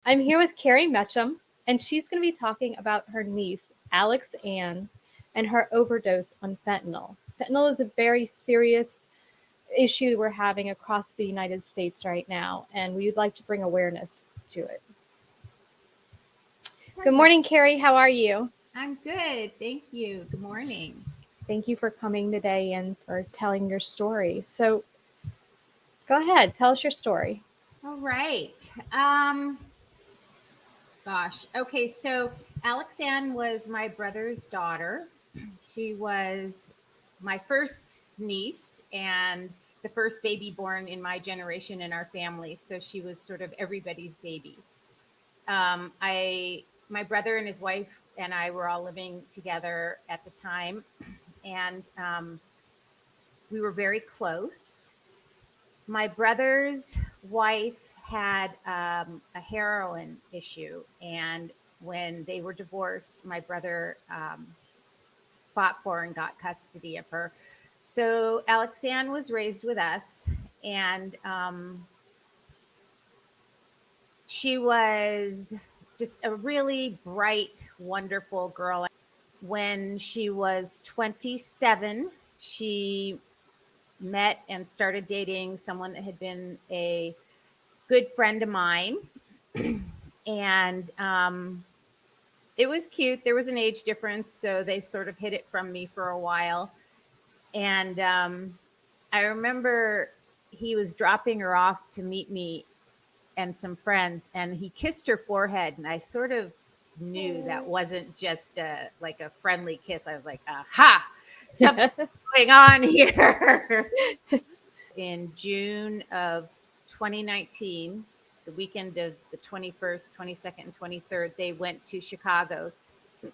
I'm here with Carrie Metcham, and she's going to be talking about her niece, Alex Ann, and her overdose on fentanyl. Fentanyl is a very serious issue we're having across the United States right now, and we'd like to bring awareness to it. Good morning, Carrie. How are you? I'm good. Thank you. Good morning. Thank you for coming today and for telling your story. So, go ahead, tell us your story. All right. Gosh. Okay. So Alexanne was my brother's daughter. She was my first niece and the first baby born in my generation in our family. So she was sort of everybody's baby. My brother and his wife and I were all living together at the time, and we were very close. My brother's wife had a heroin issue, and when they were divorced, my brother fought for and got custody of her. So Alexanne was raised with us, and she was just a really bright, wonderful girl. When she was 27, she met and started dating someone that had been a good friend of mine. And it was cute. There was an age difference, so they sort of hid it from me for a while. And I remember he was dropping her off to meet me and some friends, and he kissed her forehead, and I sort of knew that wasn't just like a friendly kiss. I was like, aha, something's going on here. In June of 2019, the weekend of the 21st, 22nd, and 23rd, they went to Chicago.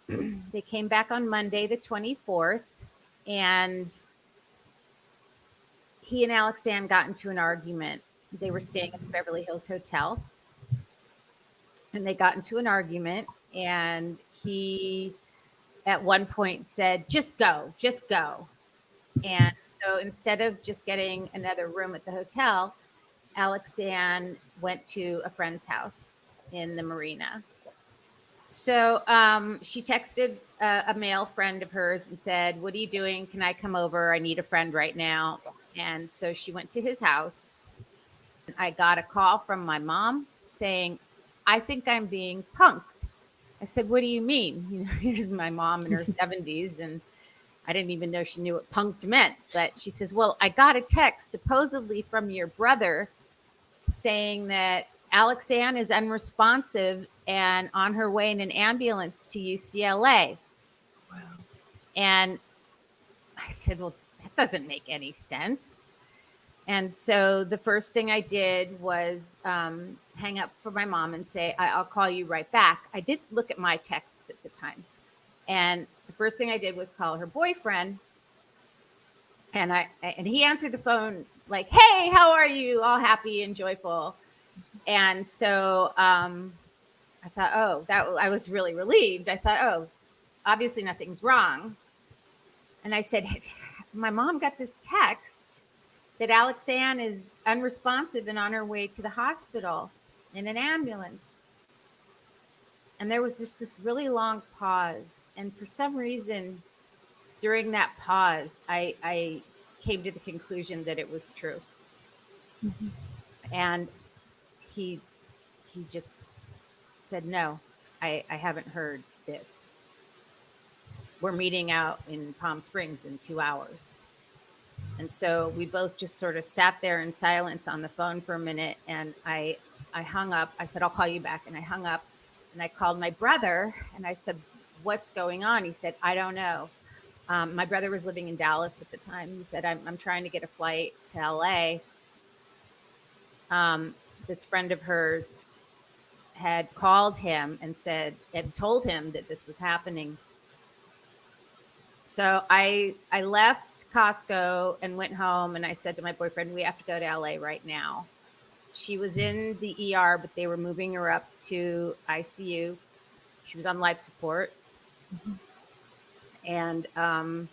They came back on Monday, the 24th, and he and Alexanne got into an argument. They were staying at the Beverly Hills Hotel, and they got into an argument, and he at one point said, just go, just go. And so instead of just getting another room at the hotel, Alexanne went to a friend's house in the marina. So she texted a male friend of hers and said, what are you doing? Can I come over? I need a friend right now. And so she went to his house. I got a call from my mom saying, I think I'm being punked. I said, what do you mean? You know, here's my mom in her 70s, and I didn't even know she knew what punked meant. But she says, well, I got a text supposedly from your brother saying that Alexanne is unresponsive and on her way in an ambulance to UCLA. Wow. And I said, well, that doesn't make any sense. And so the first thing I did was hang up for my mom and say, I'll call you right back. I did look at my texts at the time. And the first thing I did was call her boyfriend. And he answered the phone like, hey, how are you? All happy and joyful. And so I thought, oh, I was really relieved. I thought, oh, obviously nothing's wrong. And I said, my mom got this text that Alexanne is unresponsive and on her way to the hospital in an ambulance. And there was just this really long pause. And for some reason, during that pause, I came to the conclusion that it was true. Mm-hmm. And he just said, no, I haven't heard this. We're meeting out in Palm Springs in 2 hours. And so we both just sort of sat there in silence on the phone for a minute. And I hung up. I said, I'll call you back. And I hung up and I called my brother and I said, what's going on? He said, I don't know. My brother was living in Dallas at the time. He said, I'm trying to get a flight to LA. This friend of hers had called him and told him that this was happening. So I left Costco and went home, and I said to my boyfriend, we have to go to LA right now. She was in the ER, but they were moving her up to ICU. She was on life support. Mm-hmm. And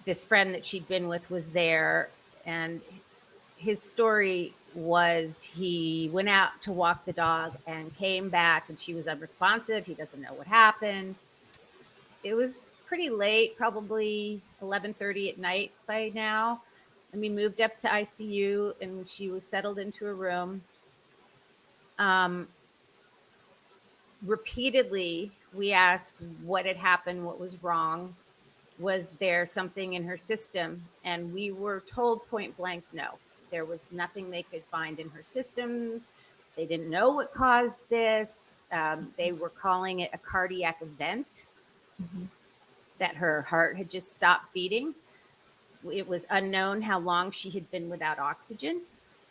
this friend that she'd been with was there, and his story was he went out to walk the dog and came back and she was unresponsive. He doesn't know what happened. It was pretty late, probably 11:30 at night by now. And we moved up to ICU and she was settled into a room. Um, Repeatedly, we asked what had happened, what was wrong, was there something in her system? And we were told point blank no. There was nothing they could find in her system. They didn't know what caused this. They were calling it a cardiac event, Mhm. that her heart had just stopped beating. It was unknown how long she had been without oxygen.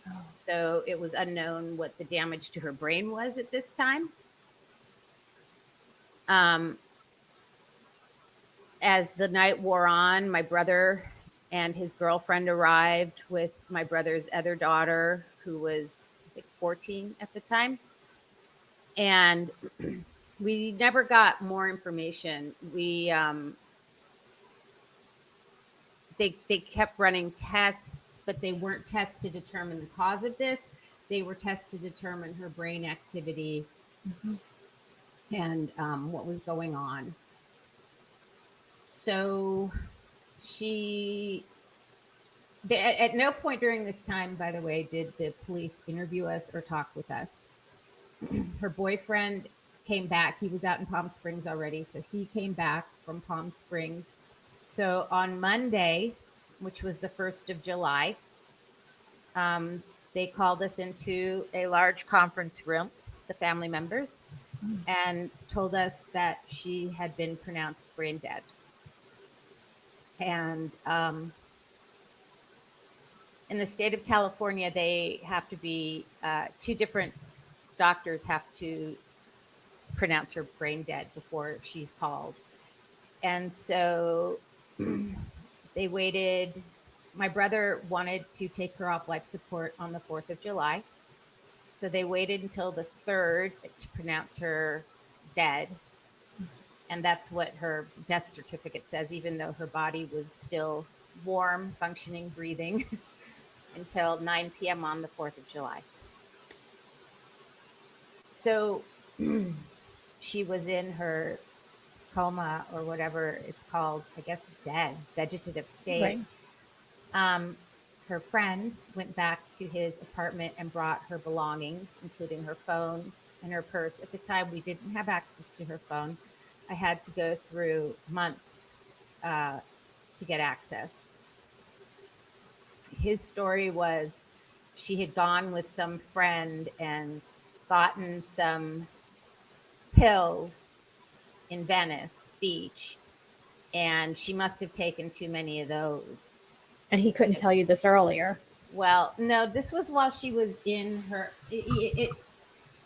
Oh. So it was unknown what the damage to her brain was at this time. Um, as the night wore on, my brother and his girlfriend arrived with my brother's other daughter, who was, I think, 14 at the time. And we never got more information. They kept running tests, but they weren't tests to determine the cause of this. They were tests to determine her brain activity Mhm. and what was going on. So she at no point during this time, by the way, did the police interview us or talk with us. Her boyfriend came back. He was out in Palm Springs already, so he came back from Palm Springs. So on Monday, which was the 1st of July, um, they called us into a large conference room, the family members, and told us that she had been pronounced brain dead. And in the state of California, they have to be two different doctors have to pronounce her brain dead before she's called. And so they waited. My brother wanted to take her off life support on the 4th of July. So they waited until the 3rd to pronounce her dead. And that's what her death certificate says, even though her body was still warm, functioning, breathing until 9 p.m. on the 4th of July. So she was in her coma or whatever it's called, I guess dead, vegetative state. Right. Um, Her friend went back to his apartment and brought her belongings, including her phone and her purse. At the time, we didn't have access to her phone. I had to go through months uh, to get access. His story was she had gone with some friend and gotten some pills in Venice Beach, and she must have taken too many of those. And he couldn't tell you this earlier. Well, no, this was while she was in her.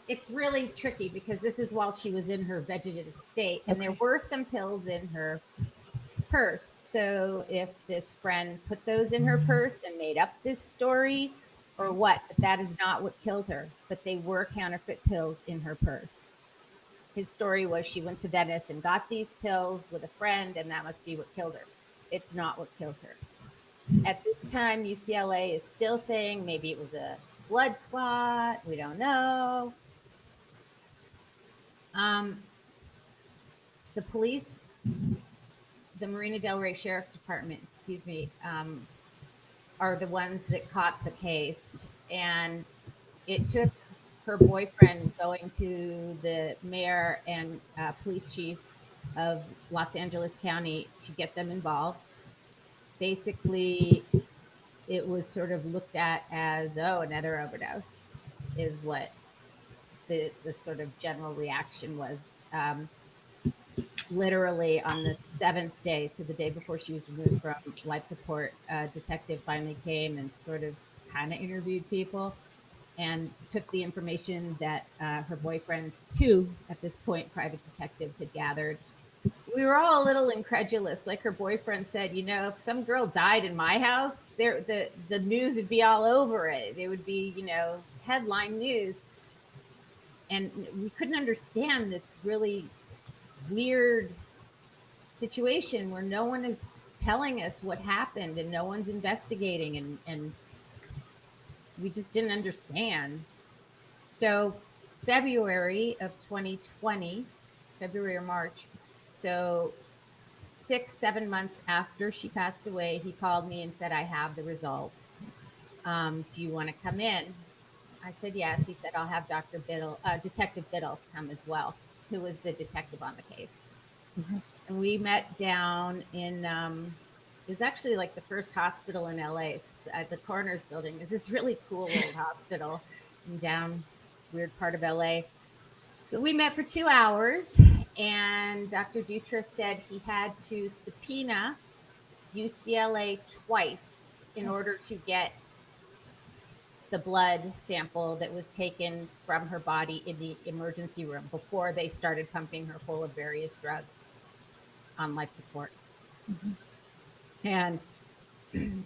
It's really tricky because this is while she was in her vegetative state, and there Okay. were some pills in her purse. So if this friend put those in her purse and made up this story, or what, but that is not what killed her. But they were counterfeit pills in her purse. His story was she went to Venice and got these pills with a friend, and that must be what killed her. It's not what killed her. At this time, UCLA is still saying maybe it was a blood clot. We don't know. Um, the police, the Marina Del Rey Sheriff's Department, excuse me, are the ones that caught the case. And it took her boyfriend going to the mayor and police chief of Los Angeles County to get them involved. Basically, it was sort of looked at as, oh, another overdose, is what the sort of general reaction was. Literally on the 7th day, so the day before she was removed from life support, a detective finally came and sort of kind of interviewed people and took the information that her boyfriend's two, at this point, private detectives had gathered. We were all a little incredulous. Like her boyfriend said, if some girl died in my house, the news would be all over it. It would be, headline news. And we couldn't understand this really weird situation where no one is telling us what happened and no one's investigating, and we just didn't understand. So February of 2020, February or March, so 6, 7 months after she passed away, he called me and said, I have the results. Do you want to come in? I said, yes. He said, I'll have Detective Biddle come as well, who was the detective on the case. Mhm. And we met down in, it was actually like the first hospital in LA. It's at the coroner's building. It's this really cool old hospital in down weird part of LA. So we met for 2 hours, and Dr. Dutra said he had to subpoena UCLA twice in order to get the blood sample that was taken from her body in the emergency room before they started pumping her full of various drugs on life support. And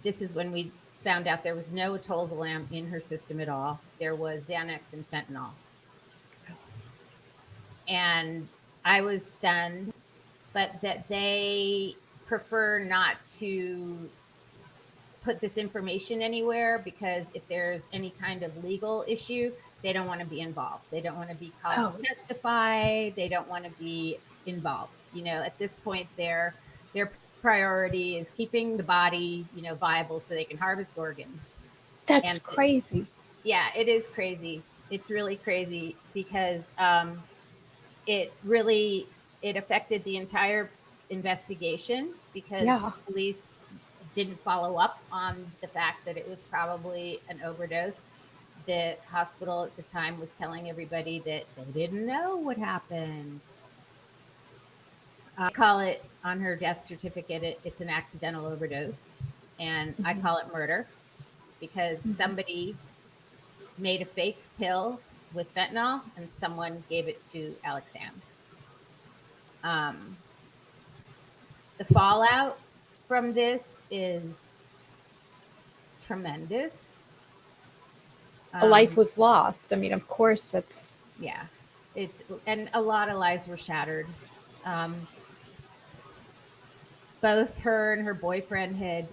this is when we found out there was no atolzolam in her system at all. There was Xanax and fentanyl. And I was stunned, but that they prefer not to put this information anywhere because if there's any kind of legal issue, they don't want to be involved. They don't want to be called Oh, to testify. They don't want to be involved. At this point, their priority is keeping the body, viable so they can harvest organs. that's And crazy. yeah, it is crazy. It's really crazy because it really it affected the entire investigation because the Yeah, police didn't follow up on the fact that it was probably an overdose. The hospital at the time was telling everybody that they didn't know what happened. I call it on her death certificate, it's an accidental overdose. And I mhm, call it murder because mhm. somebody made a fake pill with fentanyl and someone gave it to Alexanne. Um, the fallout from this is tremendous. A life Um, was lost. I mean, of course, that's yeah, it's and a lot of lives were shattered. Um, both her and her boyfriend had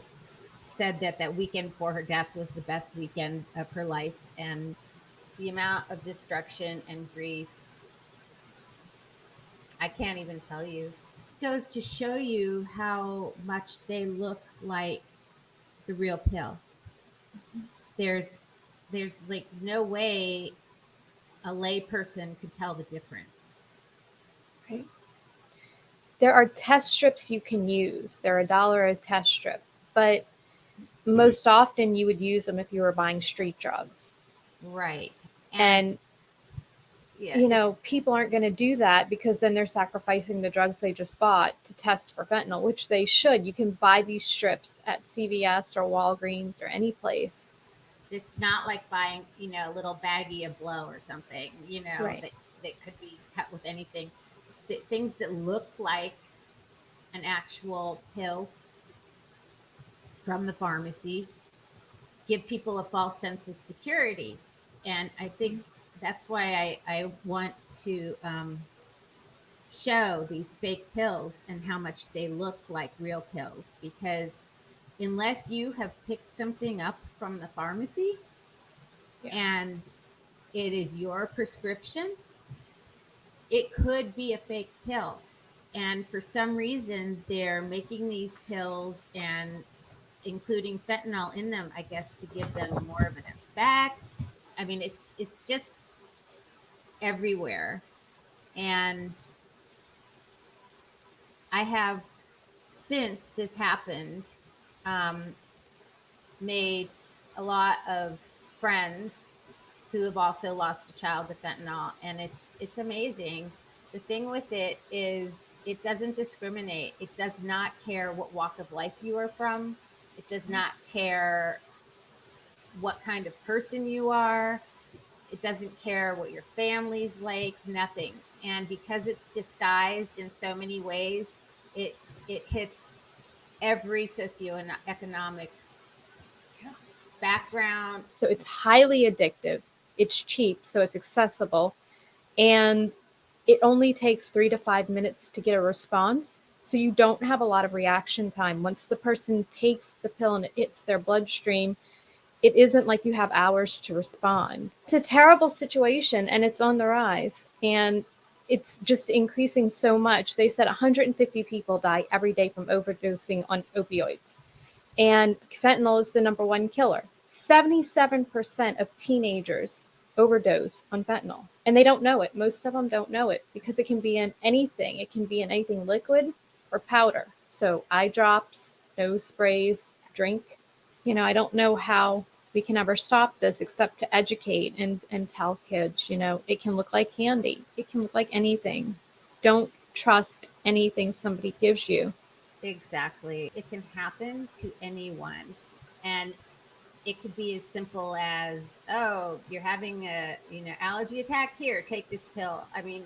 said that that weekend before her death was the best weekend of her life, and the amount of destruction and grief, I can't even tell you. It goes to show you how much they look like the real pill. There's there's like no way a layperson could tell the difference. right. There are test strips you can use. They're $1 a test strip, but most often you would use them if you were buying street drugs. Right. And And yeah, it's people aren't going to do that because then they're sacrificing the drugs they just bought to test for fentanyl, which they should. You can buy these strips at CVS or Walgreens or any place. it's not like buying, a little baggie of blow or something, Right. that could be cut with anything. The things that look like an actual pill from the pharmacy give people a false sense of security. And I think that's why I want to show these fake pills and how much they look like real pills because unless you have picked something up from the pharmacy Yeah. and it is your prescription, it could be a fake pill. And for some reason, they're making these pills and including fentanyl in them, I guess, to give them more of an effect. I mean, it's just everywhere. And I have, since this happened, um, made a lot of friends who have also lost a child to fentanyl, and it's amazing. The thing with it is it doesn't discriminate. It does not care what walk of life you are from. It does not care what kind of person you are. It doesn't care what your family's like, nothing. And because it's disguised in so many ways, it it hits every socioeconomic background. So it's highly addictive. It's cheap, so it's accessible, and it only takes 3 to 5 minutes to get a response. So you don't have a lot of reaction time. Once the person takes the pill and it hits their bloodstream, it isn't like you have hours to respond. It's a terrible situation and it's on the rise. And it's just increasing so much. They said 150 people die every day from overdosing on opioids. And fentanyl is the number one killer. 77% of teenagers overdose on fentanyl. And they don't know it. Most of them don't know it because it can be in anything. It can be in anything liquid or powder. So eye drops, nose sprays, drink. I don't know how we can ever stop this except to educate and tell kids, it can look like candy. It can look like anything. Don't trust anything somebody gives you. Exactly. It can happen to anyone. And it could be as simple as, oh, you're having a, allergy attack, here, take this pill. I mean,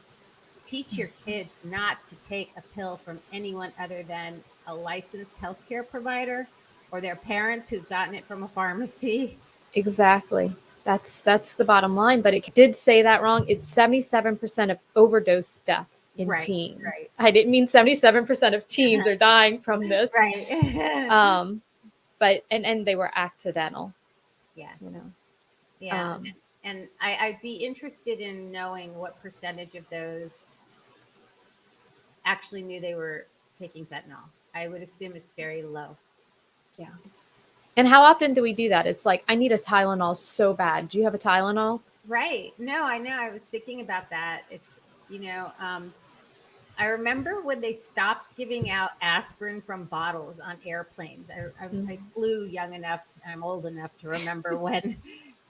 teach your kids not to take a pill from anyone other than a licensed healthcare provider or their parents who've gotten it from a pharmacy. Exactly. That's the bottom line, but it did say that wrong. It's 77% of overdose deaths in Right, teens. right. I didn't mean 77% of teens are dying from this. Right. But and they were accidental, Yeah. you know. Yeah. And I'd be interested in knowing what percentage of those actually knew they were taking fentanyl. I would assume it's very low. Yeah. And how often do we do that? It's like, I need a Tylenol so bad. Do you have a Tylenol? Right. No, I know. I was thinking about that. It's, I remember when they stopped giving out aspirin from bottles on airplanes. I flew young enough, I'm old enough to remember when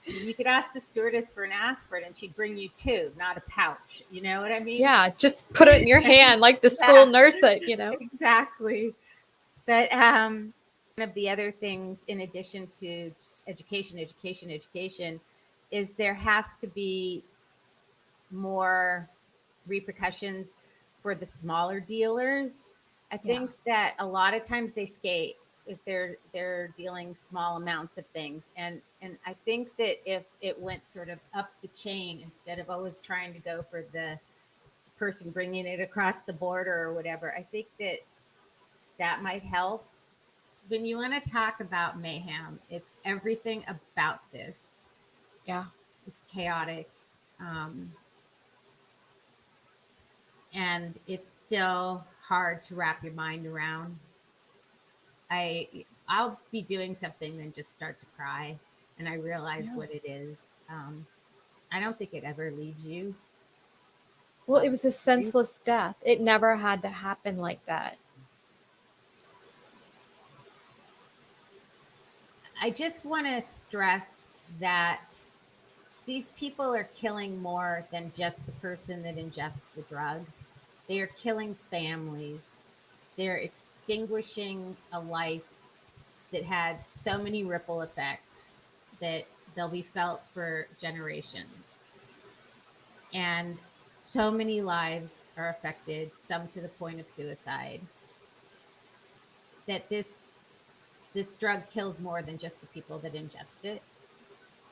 you could ask the stewardess for an aspirin and she'd bring you two, not a pouch. You know what I mean? Yeah, just put it in your hand like the school nurse. Exactly. But one of the other things, in addition to just education, is there has to be more repercussions for the smaller dealers. I think that a lot of times they skate if they're dealing small amounts of things, and I think that if it went sort of up the chain instead of always trying to go for the person bringing it across the border or whatever, I think that might help. When you want to talk about mayhem, it's everything about this. Yeah. It's chaotic. Um, and it's still hard to wrap your mind around. I'll be doing something then just start to cry, and I realize what it is. I don't think it ever leaves you. Well, it was a senseless death. It never had to happen like that. I just want to stress that these people are killing more than just the person that ingests the drug. They are killing families. They're extinguishing a life that had so many ripple effects that they'll be felt for generations. And so many lives are affected, some to the point of suicide. That this drug kills more than just the people that ingest it,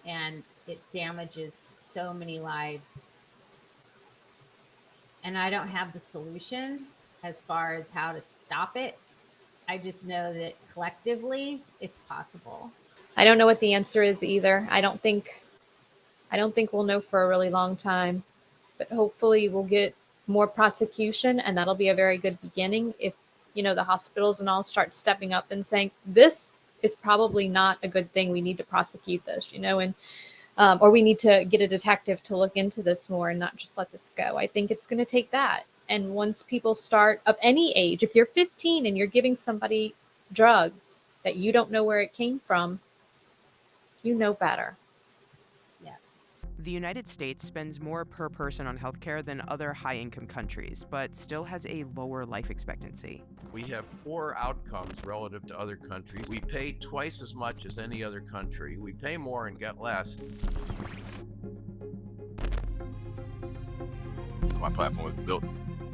and it damages so many lives. And I don't have the solution as far as how to stop it. I just know that collectively it's possible. I don't know what the answer is either. I don't think we'll know for a really long time, but hopefully we'll get more prosecution, and that'll be a very good beginning if the hospitals and all start stepping up and saying this is probably not a good thing. We need to prosecute this, and or we need to get a detective to look into this more and not just let this go. I think it's going to take that. And once people start of any age, if you're 15 and you're giving somebody drugs that you don't know where it came from, you know better. Yeah. The United States spends more per person on healthcare than other high-income countries, but still has a lower life expectancy. We have poor outcomes relative to other countries. We pay twice as much as any other country. We pay more and get less. My platform was built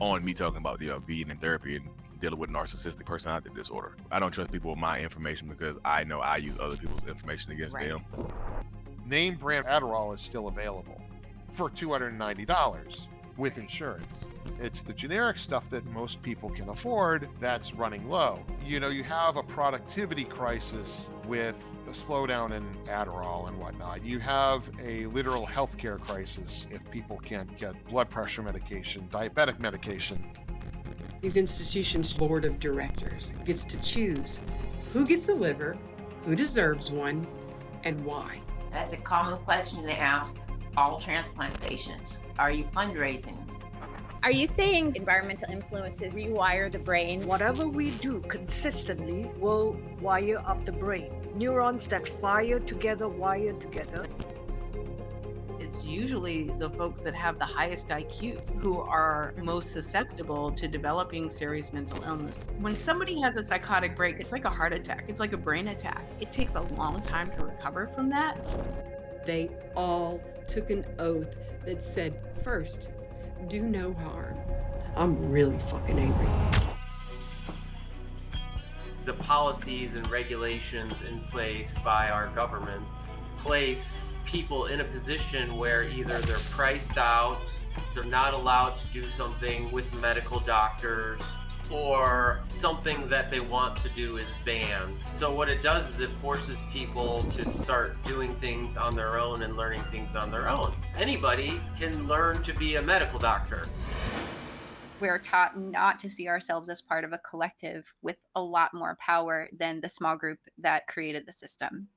on me talking about being in therapy and dealing with narcissistic personality disorder. I don't trust people with my information because I know I use other people's information against them. Name brand Adderall is still available for $290. with insurance. It's the generic stuff that most people can afford that's running low. You know, you have a productivity crisis with the slowdown in Adderall and whatnot. You have a literal healthcare crisis if people can't get blood pressure medication, diabetic medication. These institutions' board of directors gets to choose who gets a liver, who deserves one, and why. That's a common question to ask all transplant patients. Are you fundraising? Are you saying environmental influences rewire the brain? Whatever we do consistently will wire up the brain. Neurons that fire together wire together. It's usually the folks that have the highest IQ who are most susceptible to developing serious mental illness. When somebody has a psychotic break, it's like a heart attack. It's like a brain attack. It takes a long time to recover from that. They all took an oath that said, first, do no harm. I'm really fucking angry. The policies and regulations in place by our governments place people in a position where either they're priced out, they're not allowed to do something with medical doctors, or something that they want to do is banned. So what it does is it forces people to start doing things on their own and learning things on their own. Anybody can learn to be a medical doctor. We're taught not to see ourselves as part of a collective with a lot more power than the small group that created the system.